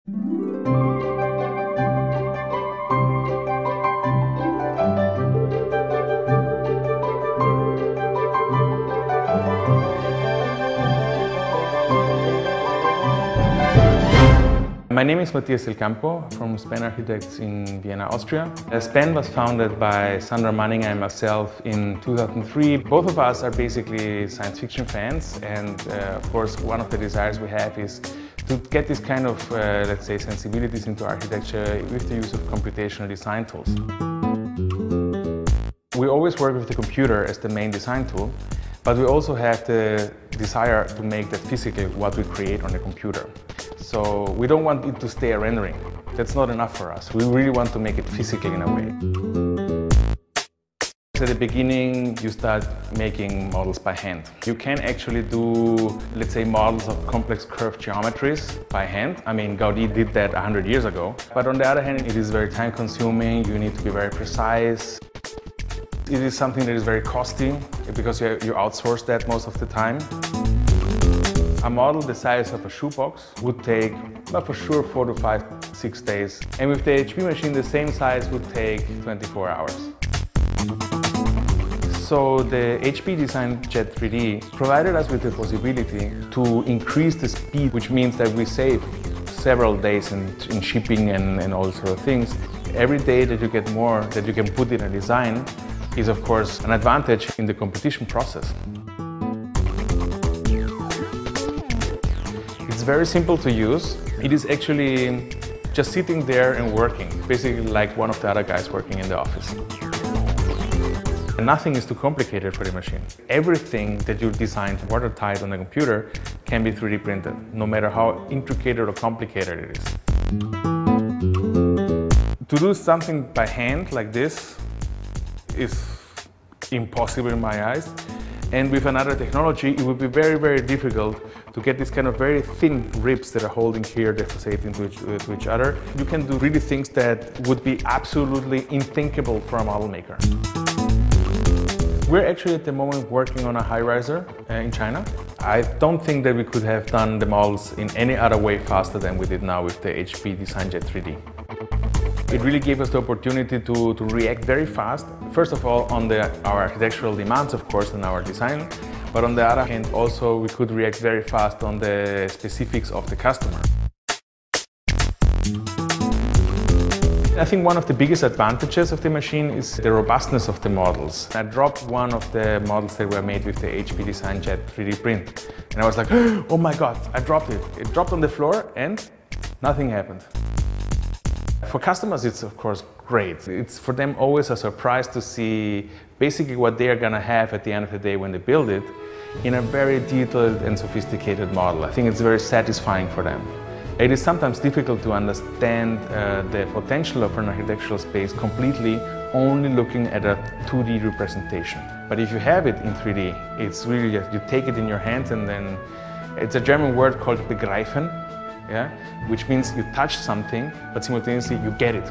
My name is Matthias Del Campo from Span Architects in Vienna, Austria. Span was founded by Sandra Manninger and myself in 2003. Both of us are basically science fiction fans, and of course one of the desires we have is to get this kind of, let's say, sensibilities into architecture with the use of computational design tools. We always work with the computer as the main design tool, but we also have the desire to make that physical what we create on the computer. So we don't want it to stay a rendering. That's not enough for us. We really want to make it physical in a way. At the beginning, you start making models by hand. You can actually do, let's say, models of complex curved geometries by hand. I mean, Gaudi did that 100 years ago. But on the other hand, it is very time-consuming. You need to be very precise. It is something that is very costly because you outsource that most of the time. A model the size of a shoebox would take, well, for sure, 4 to 5, 6 days. And with the HP machine, the same size would take 24 hours. So the HP Design Jet 3D provided us with the possibility to increase the speed, which means that we save several days in shipping and all sort of things. Every day that you get more that you can put in a design is, of course, an advantage in the competition process. It's very simple to use. It is actually just sitting there and working, basically like one of the other guys working in the office. And nothing is too complicated for the machine. Everything that you designed watertight on the computer can be 3D printed, no matter how intricate or complicated it is. To do something by hand like this is impossible in my eyes. And with another technology, it would be very, very difficult to get these kind of very thin ribs that are holding here the facade to each other. You can do really things that would be absolutely unthinkable for a model maker. We're actually at the moment working on a high-riser in China. I don't think that we could have done the models in any other way faster than we did now with the HP Design Jet 3D. It really gave us the opportunity to react very fast, first of all on our architectural demands, of course, and our design, but on the other hand also we could react very fast on the specifics of the customer. I think one of the biggest advantages of the machine is the robustness of the models. I dropped one of the models that were made with the HP Design Jet 3D print, and I was like, oh my god, I dropped it. It dropped on the floor and nothing happened. For customers, it's of course great. It's for them always a surprise to see basically what they are going to have at the end of the day when they build it in a very detailed and sophisticated model. I think it's very satisfying for them. It is sometimes difficult to understand the potential of an architectural space completely only looking at a 2D representation. But if you have it in 3D, it's really just, you take it in your hand and then it's a German word called begreifen. Yeah? Which means you touch something, but simultaneously you get it.